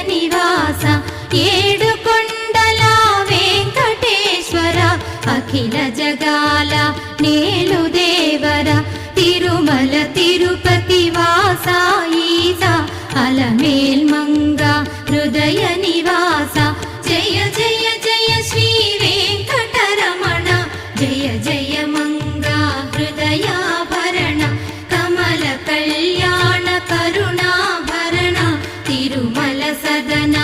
నివాస ఏడుకొండల వెంకటేశ్వర అఖిల జగాల నేలు దేవర తిరుమల తిరుపతి వాస ఈస అలమేల్ మంగ హృదయ నివాస జయ జయ జయ శ్రీ వెంకటరమణ జయ జయ మంగ హృదయాభరణ కమల కళ్యాణ కరుణాభరణ తిరుమల సదన